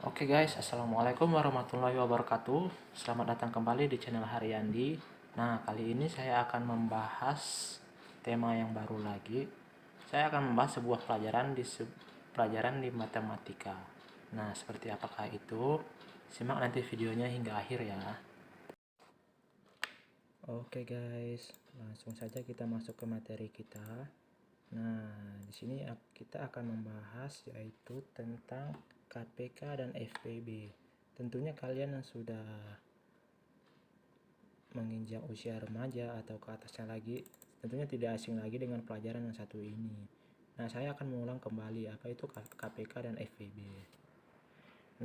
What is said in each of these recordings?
Oke guys, assalamualaikum warahmatullahi wabarakatuh. Selamat datang kembali di channel Haryandi. Nah, kali ini saya akan membahas tema yang baru lagi. Saya akan membahas sebuah pelajaran di matematika. Nah, seperti apakah itu? Simak nanti videonya hingga akhir ya. Oke guys, langsung saja kita masuk ke materi kita. Nah, di sini kita akan membahas yaitu tentang KPK dan FPB. Tentunya kalian yang sudah menginjak usia remaja atau ke atasnya lagi, tentunya tidak asing lagi dengan pelajaran yang satu ini. Nah, saya akan mengulang kembali apa itu KPK dan FPB.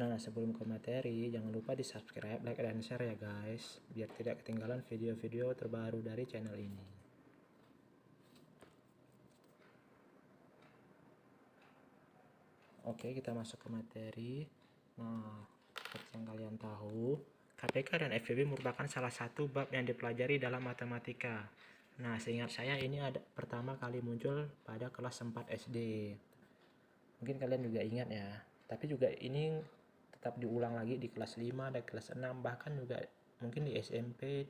Nah, sebelum ke materi, jangan lupa di subscribe, like, dan share ya guys, biar tidak ketinggalan video-video terbaru dari channel ini. Oke, kita masuk ke materi. Nah, seperti yang kalian tahu, KPK dan FPB merupakan salah satu bab yang dipelajari dalam matematika. Nah, seingat saya ini pertama kali muncul pada kelas 4 SD. Mungkin kalian juga ingat ya. Tapi juga ini tetap diulang lagi di kelas 5 dan kelas 6, bahkan juga mungkin di SMP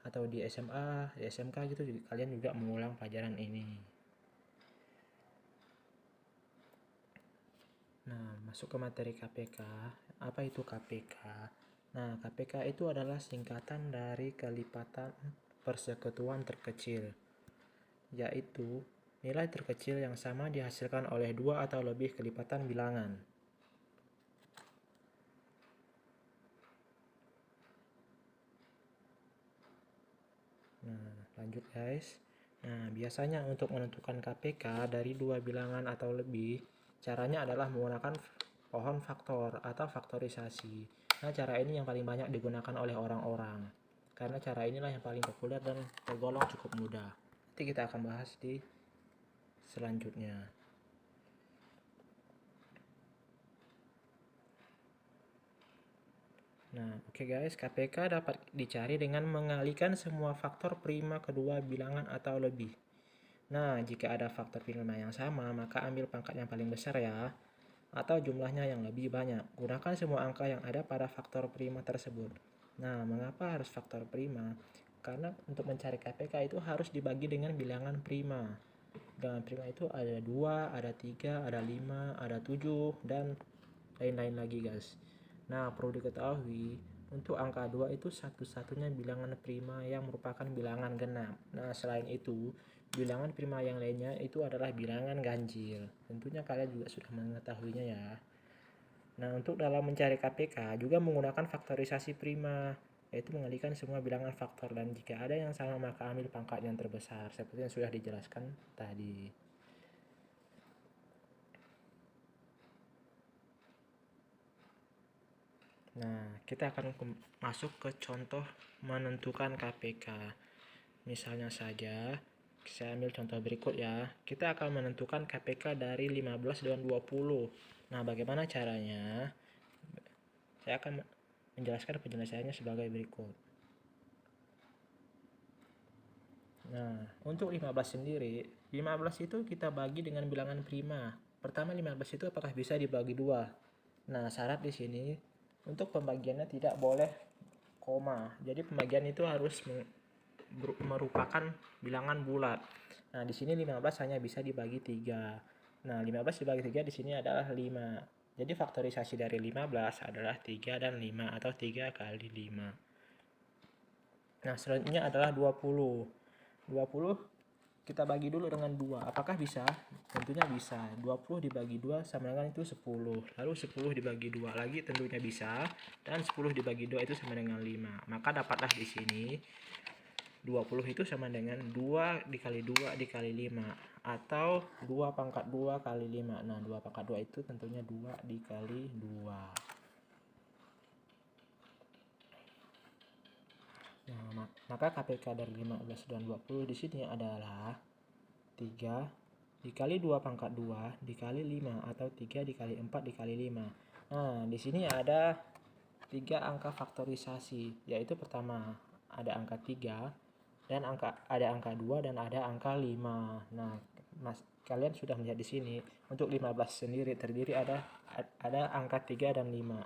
atau di SMA, di SMK gitu kalian juga mengulang pelajaran ini. Nah, masuk ke materi KPK. Apa itu KPK? Nah, KPK itu adalah singkatan dari kelipatan persekutuan terkecil, yaitu nilai terkecil yang sama dihasilkan oleh dua atau lebih kelipatan bilangan. Nah, lanjut guys. Nah, biasanya untuk menentukan KPK dari dua bilangan atau lebih, caranya adalah menggunakan pohon faktor atau faktorisasi. Nah, cara ini yang paling banyak digunakan oleh orang-orang, karena cara inilah yang paling populer dan tergolong cukup mudah. Nanti kita akan bahas di selanjutnya. Nah, oke guys, KPK dapat dicari dengan mengalihkan semua faktor prima kedua bilangan atau lebih. Nah, jika ada faktor prima yang sama, maka ambil pangkat yang paling besar ya, atau jumlahnya yang lebih banyak. Gunakan semua angka yang ada pada faktor prima tersebut. Nah, mengapa harus faktor prima? Karena untuk mencari KPK itu harus dibagi dengan bilangan prima. Bilangan prima itu ada 2, ada 3, ada 5, ada 7, dan lain-lain lagi guys. Nah, perlu diketahui untuk angka 2 itu satu-satunya bilangan prima yang merupakan bilangan genap. Nah, selain itu, bilangan prima yang lainnya itu adalah bilangan ganjil. Tentunya kalian juga sudah mengetahuinya ya. Nah, untuk dalam mencari KPK juga menggunakan faktorisasi prima, yaitu mengalihkan semua bilangan faktor, dan jika ada yang sama maka ambil pangkat yang terbesar, seperti yang sudah dijelaskan tadi. Nah, kita akan masuk ke contoh menentukan KPK. Misalnya saja, saya ambil contoh berikut ya. Kita akan menentukan KPK dari 15 dan 20. Nah, bagaimana caranya? Saya akan menjelaskan penjelasannya sebagai berikut. Nah, untuk 15 sendiri, 15 itu kita bagi dengan bilangan prima. Pertama, 15 itu apakah bisa dibagi 2? Nah, syarat di sini untuk pembagiannya tidak boleh koma. Jadi pembagian itu harus merupakan bilangan bulat. Nah, di sini 15 hanya bisa dibagi 3. Nah, 15 dibagi 3 di sini adalah 5. Jadi faktorisasi dari 15 adalah 3 dan 5 atau 3 kali 5. Nah, selanjutnya adalah 20. 20 kita bagi dulu dengan 2. Apakah bisa? Tentunya bisa. 20 dibagi 2 sama dengan itu 10. Lalu 10 dibagi 2 lagi tentunya bisa. Dan 10 dibagi 2 itu sama dengan 5. Maka dapatlah di sini 20 itu sama dengan 2 dikali 2 dikali 5. Atau 2 pangkat 2 kali 5. Nah, 2 pangkat 2 itu tentunya 2 dikali 2. Nah, maka KPK dari 15 dan 20 di sini adalah 3 dikali 2 pangkat 2 dikali 5 atau 3 dikali 4 dikali 5. Nah, di sini ada 3 angka faktorisasi, yaitu pertama ada angka 3 dan ada angka 2 dan ada angka 5. Nah, kalian sudah melihat di sini untuk 15 sendiri terdiri ada angka 3 dan 5.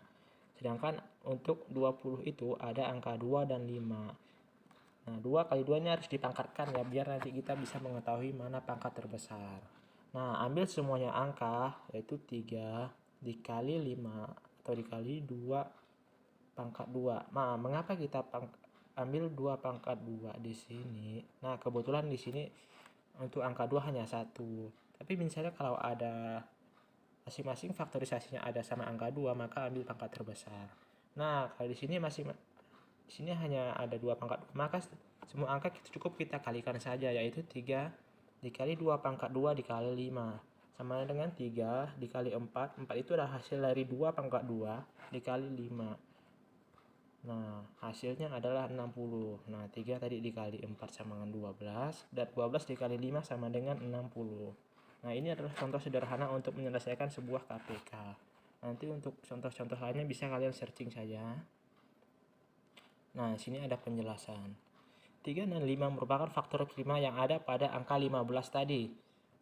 Sedangkan untuk 20 itu ada angka 2 dan 5. Nah, 2 kali 2 ini harus dipangkatkan ya, biar nanti kita bisa mengetahui mana pangkat terbesar. Nah, ambil semuanya angka, yaitu 3 dikali 5 atau dikali 2 pangkat 2. Nah, mengapa kita ambil 2 pangkat 2 di sini? Nah, kebetulan di sini untuk angka 2 hanya 1. Tapi misalnya kalau ada masing-masing faktorisasinya ada sama angka 2, maka ambil pangkat terbesar. Nah, kalau di sini di sini hanya ada 2 pangkat 2, maka semua angka cukup kita kalikan saja, yaitu 3 dikali 2 pangkat 2 dikali 5 sama dengan 3 dikali 4. 4 itu adalah hasil dari 2 pangkat 2 dikali 5. Nah, hasilnya adalah 60. Nah, 3 tadi dikali 4 sama dengan 12, dan 12 dikali 5 sama dengan 60. Nah, ini adalah contoh sederhana untuk menyelesaikan sebuah KPK. Nanti untuk contoh-contoh lainnya bisa kalian searching saja. Nah, sini ada penjelasan. 3 dan 5 merupakan faktor prima yang ada pada angka 15 tadi.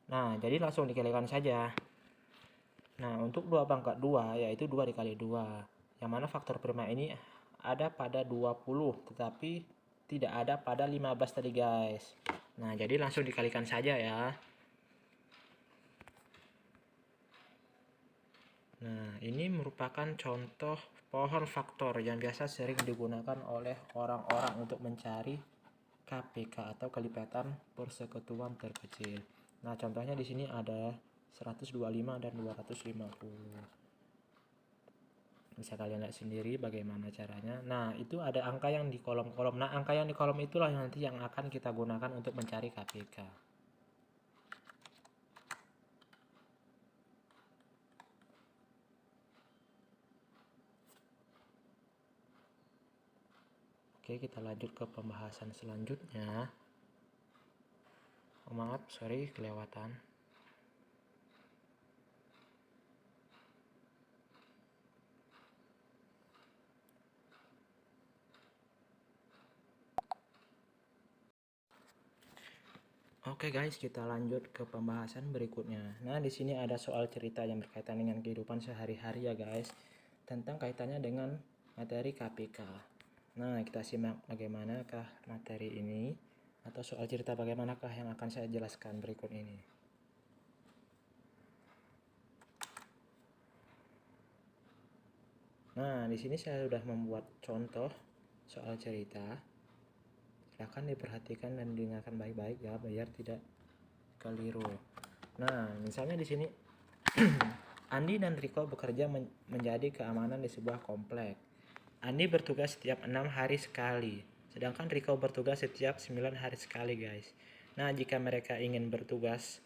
Nah, jadi langsung dikalikan saja. Nah, untuk 2 pangkat 2 yaitu 2 dikali 2. Yang mana faktor prima ini ada pada 20, tetapi tidak ada pada 15 tadi, guys. Nah, jadi langsung dikalikan saja ya. Nah, ini merupakan contoh pohon faktor yang biasa sering digunakan oleh orang-orang untuk mencari KPK atau kelipatan persekutuan terkecil. Nah, contohnya di sini ada 125 dan 250. Bisa kalian lihat sendiri bagaimana caranya. Nah, itu ada angka yang di kolom-kolom. Nah, angka yang di kolom itulah yang nanti yang akan kita gunakan untuk mencari KPK. Oke, kita lanjut ke pembahasan selanjutnya. Oh, maaf, sorry kelewatan. Oke guys, kita lanjut ke pembahasan berikutnya. Nah, di sini ada soal cerita yang berkaitan dengan kehidupan sehari-hari ya guys, tentang kaitannya dengan materi KPK. Nah, kita simak bagaimanakah materi ini atau soal cerita bagaimanakah yang akan saya jelaskan berikut ini. Nah, di sini saya sudah membuat contoh soal cerita. Silahkan diperhatikan dan dengarkan baik-baik ya, biar tidak keliru. Nah, misalnya di sini Andi dan Riko bekerja menjadi keamanan di sebuah komplek. Andi bertugas setiap 6 hari sekali, sedangkan Riko bertugas setiap 9 hari sekali, guys. Nah, jika mereka ingin bertugas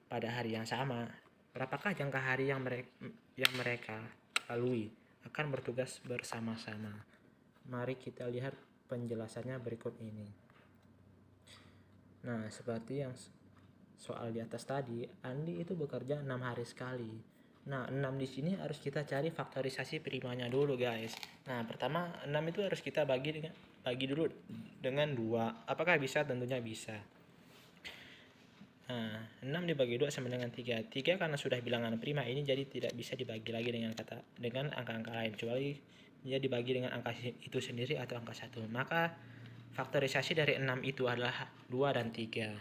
pada hari yang sama, berapakah jangka hari yang mereka lalui akan bertugas bersama-sama? Mari kita lihat penjelasannya berikut ini. Nah, seperti yang soal di atas tadi, Andi itu bekerja 6 hari sekali. Nah, 6 di sini harus kita cari faktorisasi primanya dulu, guys. Nah, pertama 6 itu harus kita bagi dulu dengan 2. Apakah bisa? Tentunya bisa. Nah, 6 dibagi 2 sama dengan 3. 3 karena sudah bilangan prima ini jadi tidak bisa dibagi lagi dengan angka-angka lain, kecuali dia dibagi dengan angka itu sendiri atau angka 1. Maka faktorisasi dari 6 itu adalah 2 dan 3.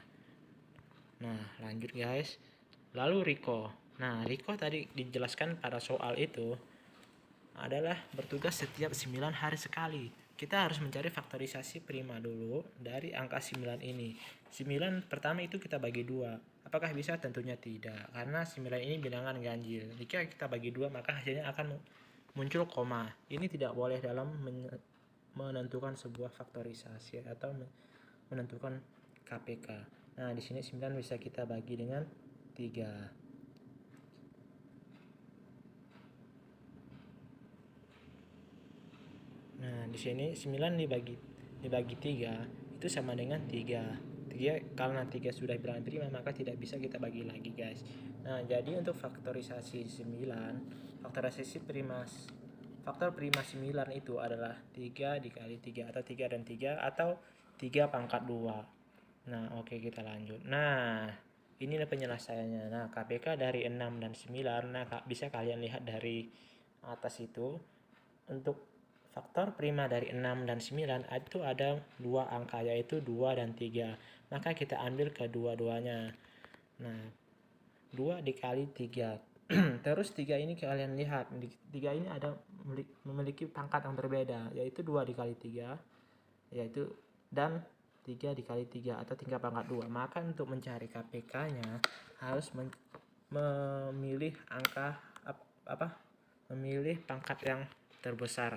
Nah, lanjut guys. Lalu Riko. Nah, Riko tadi dijelaskan pada soal itu adalah bertugas setiap 9 hari sekali. Kita harus mencari faktorisasi prima dulu dari angka 9 ini. 9 pertama itu kita bagi 2. Apakah bisa? Tentunya tidak, karena 9 ini bilangan ganjil. Jika kita bagi 2, maka hasilnya akan muncul koma. Ini tidak boleh dalam menentukan sebuah faktorisasi atau menentukan KPK. Nah, di sini 9 bisa kita bagi dengan 3. Nah, di sini 9 dibagi 3 itu sama dengan 3. 3 karena 3 sudah bilangan prima, maka tidak bisa kita bagi lagi, guys. Nah, jadi untuk faktorisasi 9, faktor prima 9 itu adalah 3 dikali 3 atau 3 dan 3 atau 3 pangkat 2. Nah, oke, kita lanjut. Nah, Ini penyelesaiannya. Nah, KPK dari 6 dan 9. Nah, bisa kalian lihat dari atas itu. Untuk faktor prima dari 6 dan 9 itu ada dua angka, yaitu 2 dan 3. Maka kita ambil kedua-duanya. Nah, 2 dikali 3. Terus 3 ini kalian lihat. 3 ini ada memiliki pangkat yang berbeda, yaitu 2 dikali 3, yaitu dan 3 dikali 3 atau 3 pangkat 2. Maka untuk mencari KPK-nya harus memilih angka memilih pangkat yang terbesar.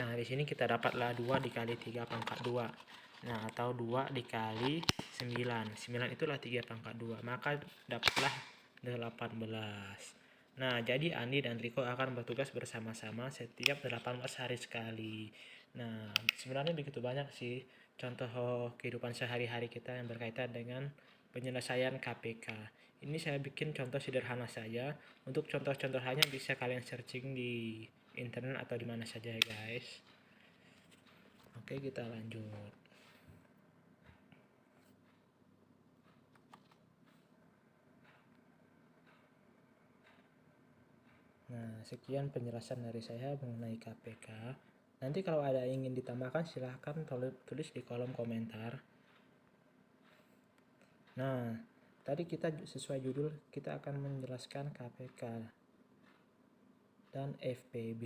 Nah, di sini kita dapatlah 2 dikali 3 pangkat 2. Nah, atau 2 dikali 9. 9 itulah 3 pangkat 2. Maka dapatlah 18. Nah, jadi Andi dan Riko akan bertugas bersama-sama setiap 18 hari sekali. Nah, sebenarnya begitu banyak sih contoh kehidupan sehari-hari kita yang berkaitan dengan penyelesaian KPK. Ini saya bikin contoh sederhana saja. Untuk contoh-contoh lainnya bisa kalian searching di internet atau di mana saja ya guys. Oke, kita lanjut. Nah, sekian penjelasan dari saya mengenai KPK. Nanti kalau ada yang ingin ditambahkan silahkan tulis di kolom komentar. Nah, tadi kita sesuai judul kita akan menjelaskan KPK dan FPB.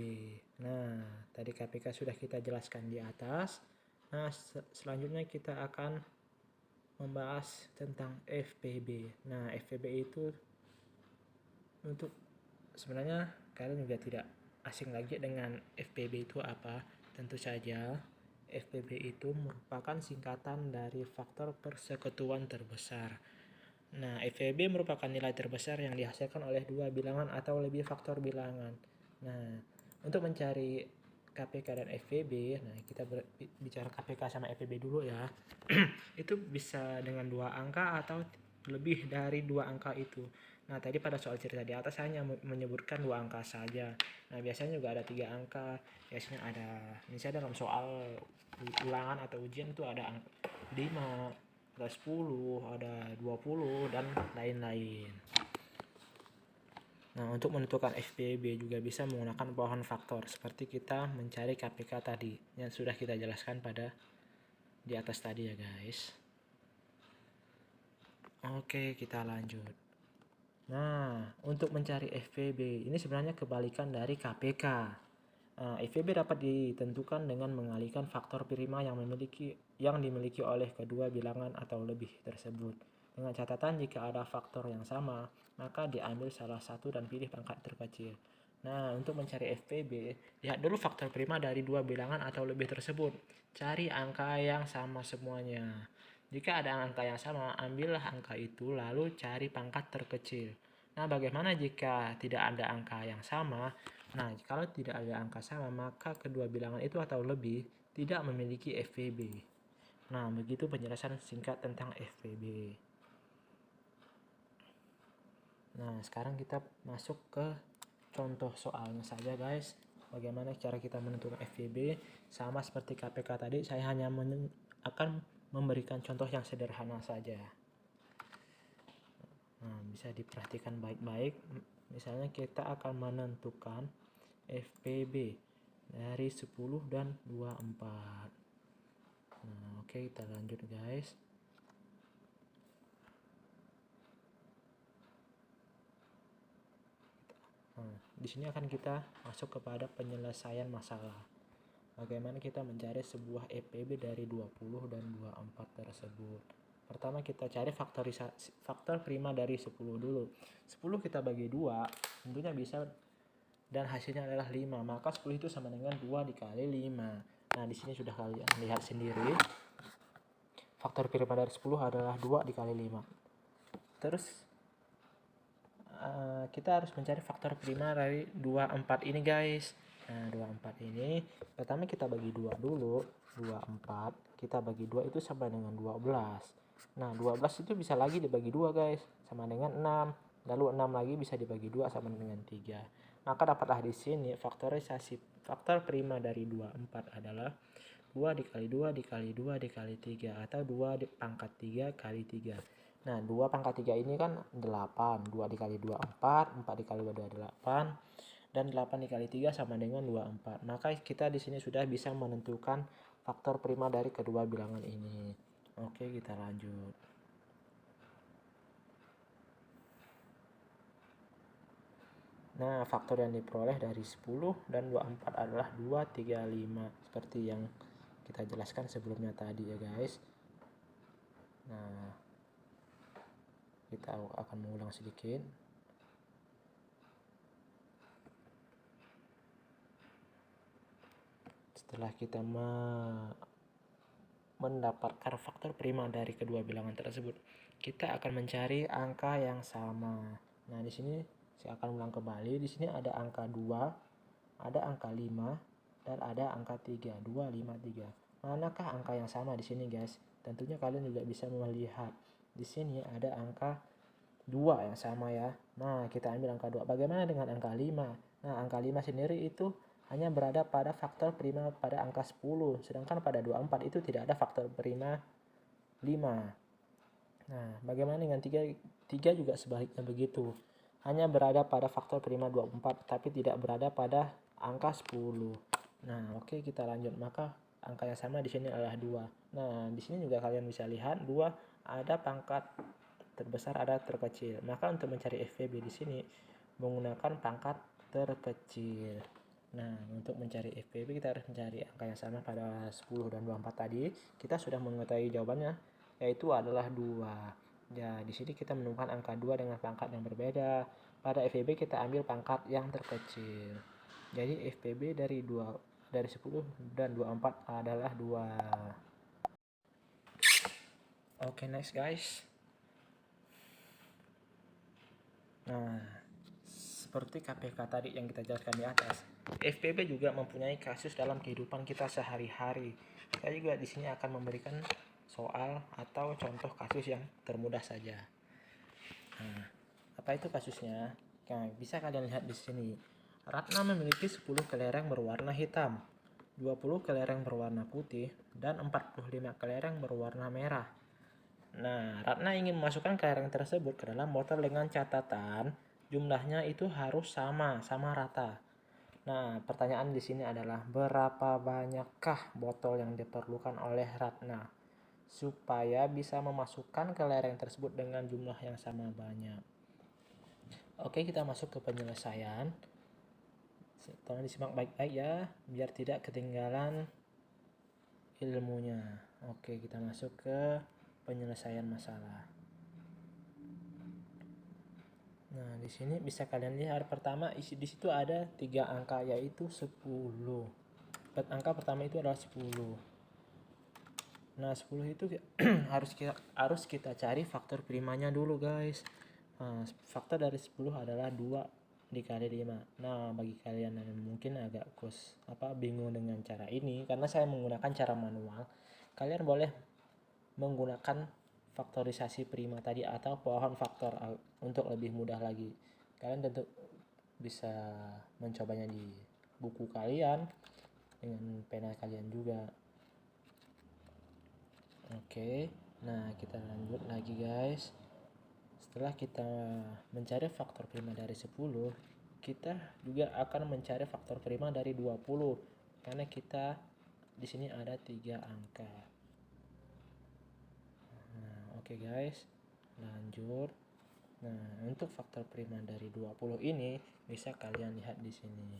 Nah, tadi KPK sudah kita jelaskan di atas. Nah, selanjutnya kita akan membahas tentang FPB. Nah, FPB itu untuk sebenarnya kalian juga tidak asing lagi dengan FPB itu apa. Tentu saja FPB itu merupakan singkatan dari faktor persekutuan terbesar. Nah, FPB merupakan nilai terbesar yang dihasilkan oleh dua bilangan atau lebih faktor bilangan. Nah, untuk mencari KPK dan FPB, nah kita bicara KPK sama FPB dulu ya. Itu bisa dengan 2 angka atau lebih dari 2 angka itu. Nah, tadi pada soal cerita di atas hanya menyebutkan 2 angka saja. Nah, biasanya juga ada 3 angka. Biasanya ada, misalnya dalam soal ulangan atau ujian itu ada 5, ada 10, ada 20, dan lain-lain. Nah, untuk menentukan FPB juga bisa menggunakan pohon faktor seperti kita mencari KPK tadi yang sudah kita jelaskan pada di atas tadi ya guys. Oke, kita lanjut. Nah, untuk mencari FPB ini sebenarnya kebalikan dari KPK. FPB dapat ditentukan dengan mengalihkan faktor prima yang dimiliki oleh kedua bilangan atau lebih tersebut. Dengan catatan jika ada faktor yang sama, maka diambil salah satu dan pilih pangkat terkecil. Nah, untuk mencari FPB, lihat dulu faktor prima dari dua bilangan atau lebih tersebut. Cari angka yang sama semuanya. Jika ada angka yang sama, ambillah angka itu lalu cari pangkat terkecil. Nah, bagaimana jika tidak ada angka yang sama? Nah, kalau tidak ada angka sama, maka kedua bilangan itu atau lebih tidak memiliki FPB. Nah, begitu penjelasan singkat tentang FPB. Nah, sekarang kita masuk ke contoh soalnya saja guys. Bagaimana cara kita menentukan FPB? Sama seperti KPK tadi, saya hanya akan memberikan contoh yang sederhana saja. Nah, bisa diperhatikan baik-baik. Misalnya kita akan menentukan FPB dari 10 dan 24. Nah, oke, kita lanjut guys. Nah, di sini akan kita masuk kepada penyelesaian masalah. Bagaimana kita mencari sebuah FPB dari 20 dan 24 tersebut. Pertama kita cari faktor prima dari 10 dulu. 10 kita bagi 2, tentunya bisa, dan hasilnya adalah 5. Maka 10 itu sama dengan 2 dikali 5. Nah, di sini sudah kalian lihat sendiri. Faktor prima dari 10 adalah 2 dikali 5. Terus kita harus mencari faktor prima dari 24 ini guys. Nah, 24 ini pertama kita bagi 2 dulu. 24 kita bagi 2 itu sama dengan 12. Nah, 12 itu bisa lagi dibagi 2 guys, sama dengan 6. Lalu 6 lagi bisa dibagi 2 sama dengan 3. Maka dapatlah di sini faktorisasi faktor prima dari 24 adalah 2 dikali 2 dikali 2 dikali 3 atau 2 pangkat 3 kali 3. Nah, 2 pangkat 3 ini kan 8. 2 dikali 2, 4. 4 dikali 2, 8. Dan 8 dikali 3 sama dengan 24. Maka kita di sini sudah bisa menentukan faktor prima dari kedua bilangan ini. Oke, kita lanjut. Nah, faktor yang diperoleh dari 10 dan 24 adalah 2, 3, 5. Seperti yang kita jelaskan sebelumnya tadi ya guys. Nah, kita akan mengulang sedikit. Setelah kita mendapatkan faktor prima dari kedua bilangan tersebut, kita akan mencari angka yang sama. Nah, di sini saya akan ulang kembali. Di sini ada angka 2, ada angka 5, dan ada angka 3. 2, 5, 3. Manakah angka yang sama di sini, guys? Tentunya kalian juga bisa melihat. Di sini ada angka 2 yang sama ya. Nah, kita ambil angka 2. Bagaimana dengan angka 5? Nah, angka 5 sendiri itu hanya berada pada faktor prima pada angka 10. Sedangkan pada 24 itu tidak ada faktor prima 5. Nah, bagaimana dengan 3? 3 juga sebaliknya begitu. Hanya berada pada faktor prima 24, tapi tidak berada pada angka 10. Nah, oke, kita lanjut. Maka angka yang sama di sini adalah 2. Nah, di sini juga kalian bisa lihat 2 ada pangkat terbesar, ada terkecil. Maka untuk mencari FVB di sini menggunakan pangkat terkecil. Nah, untuk mencari FVB kita harus mencari angka yang sama pada 10 dan 24 tadi. Kita sudah mengetahui jawabannya, yaitu adalah 2. Ya, di sini kita menemukan angka 2 dengan pangkat yang berbeda. Pada FVB kita ambil pangkat yang terkecil. Jadi FVB dari 10 dan 24 adalah 2. Oke, next guys. Nah, seperti KPK tadi yang kita jelaskan di atas, FPB juga mempunyai kasus dalam kehidupan kita sehari-hari. Saya juga di sini akan memberikan soal atau contoh kasus yang termudah saja. Nah, apa itu kasusnya? Nah, bisa kalian lihat di sini. Ratna memiliki 10 kelereng berwarna hitam, 20 kelereng berwarna putih, dan 45 kelereng berwarna merah. Nah, Ratna ingin memasukkan kelereng tersebut ke dalam botol dengan catatan jumlahnya itu harus sama rata. Nah, pertanyaan di sini adalah berapa banyakkah botol yang diperlukan oleh Ratna supaya bisa memasukkan kelereng tersebut dengan jumlah yang sama banyak. Oke, kita masuk ke penyelesaian. Tolong disimak baik-baik ya, biar tidak ketinggalan ilmunya. Oke, kita masuk ke penyelesaian masalah. Nah, di sini bisa kalian lihat pertama di situ ada 3 angka yaitu 10. Angka pertama itu adalah 10. Nah, 10 itu harus kita cari faktor primanya dulu, guys. Nah, faktor dari 10 adalah 2 dikali 5. Nah, bagi kalian yang mungkin agak bingung dengan cara ini karena saya menggunakan cara manual, kalian boleh menggunakan faktorisasi prima tadi atau pohon faktor untuk lebih mudah lagi. Kalian tentu bisa mencobanya di buku kalian dengan pena kalian juga. Oke, nah kita lanjut lagi guys. Setelah kita mencari faktor prima dari 10, kita juga akan mencari faktor prima dari 20 karena kita di sini ada 3 angka. Oke guys, lanjut. Nah, untuk faktor prima dari 20 ini bisa kalian lihat di sini.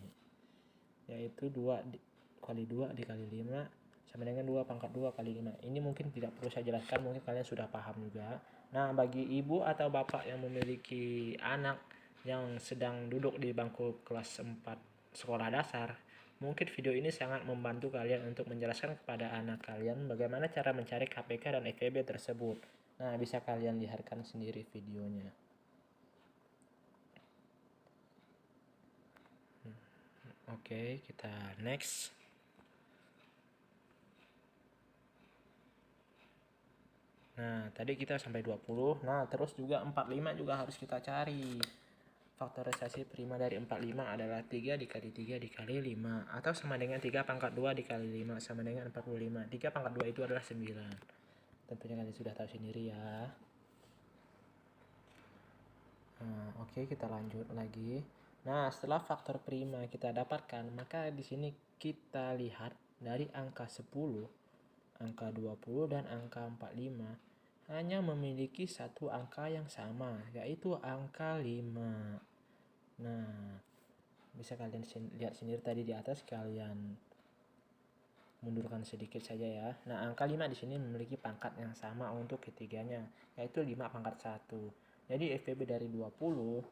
Yaitu 2 kali 2 dikali 5 sama dengan 2 pangkat 2 kali 5. Ini mungkin tidak perlu saya jelaskan, mungkin kalian sudah paham juga. Nah, bagi ibu atau bapak yang memiliki anak yang sedang duduk di bangku kelas 4 sekolah dasar, mungkin video ini sangat membantu kalian untuk menjelaskan kepada anak kalian bagaimana cara mencari KPK dan FVB tersebut. Nah, bisa kalian lihatkan sendiri videonya. Oke, kita next. Nah, tadi kita sampai 20. Nah, terus juga 45 juga harus kita cari. Faktorisasi prima dari 45 adalah 3 dikali 3 dikali 5 atau sama dengan 3 pangkat 2 dikali 5 sama dengan 45. 3 pangkat 2 itu adalah 9. Tentunya kalian sudah tahu sendiri ya. Nah, oke, kita lanjut lagi. Nah, setelah faktor prima kita dapatkan, maka di sini kita lihat dari angka 10, angka 20 dan angka 45 hanya memiliki satu angka yang sama, yaitu angka 5. Nah, bisa kalian lihat sendiri tadi di atas, kalian mundurkan sedikit saja ya. Nah, angka 5 di sini memiliki pangkat yang sama untuk ketiganya, yaitu 5 pangkat 1. Jadi FPB dari 20,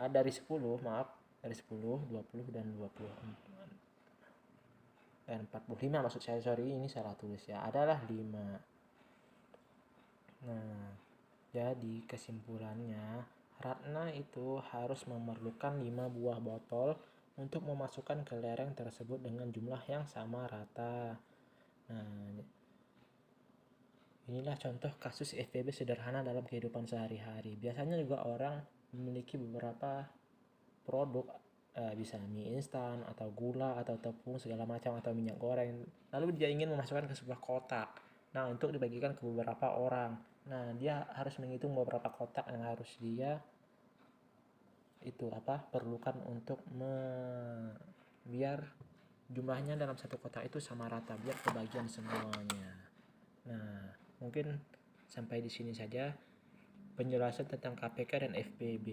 dari 10, maaf, dari 10, 20 dan 20 dan 45 maksud saya, sorry, ini salah tulis ya, adalah 5. Nah, jadi kesimpulannya, Ratna itu harus memerlukan 5 buah botol untuk memasukkan ke lereng tersebut dengan jumlah yang sama rata. Nah, inilah contoh kasus FPB sederhana dalam kehidupan sehari-hari. Biasanya juga orang memiliki beberapa produk, bisa mie instan atau gula atau tepung segala macam atau minyak goreng. Lalu dia ingin memasukkan ke sebuah kotak. Nah, untuk dibagikan ke beberapa orang. Nah, dia harus menghitung beberapa kotak yang harus dia perlukan untuk biar jumlahnya dalam satu kotak itu sama rata, biar kebagian semuanya. Nah, mungkin sampai di sini saja penjelasan tentang KPK dan FPB.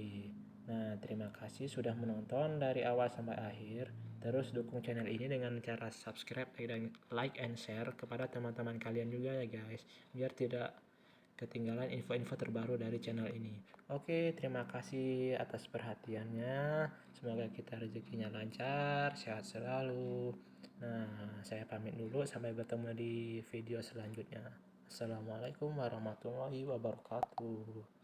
Nah, terima kasih sudah menonton dari awal sampai akhir. Terus dukung channel ini dengan cara subscribe dan like and share kepada teman-teman kalian juga ya guys, biar tidak ketinggalan info-info terbaru dari channel ini. Oke, terima kasih atas perhatiannya. Semoga kita rezekinya lancar, sehat selalu. Nah, saya pamit dulu, sampai bertemu di video selanjutnya. Assalamualaikum warahmatullahi wabarakatuh.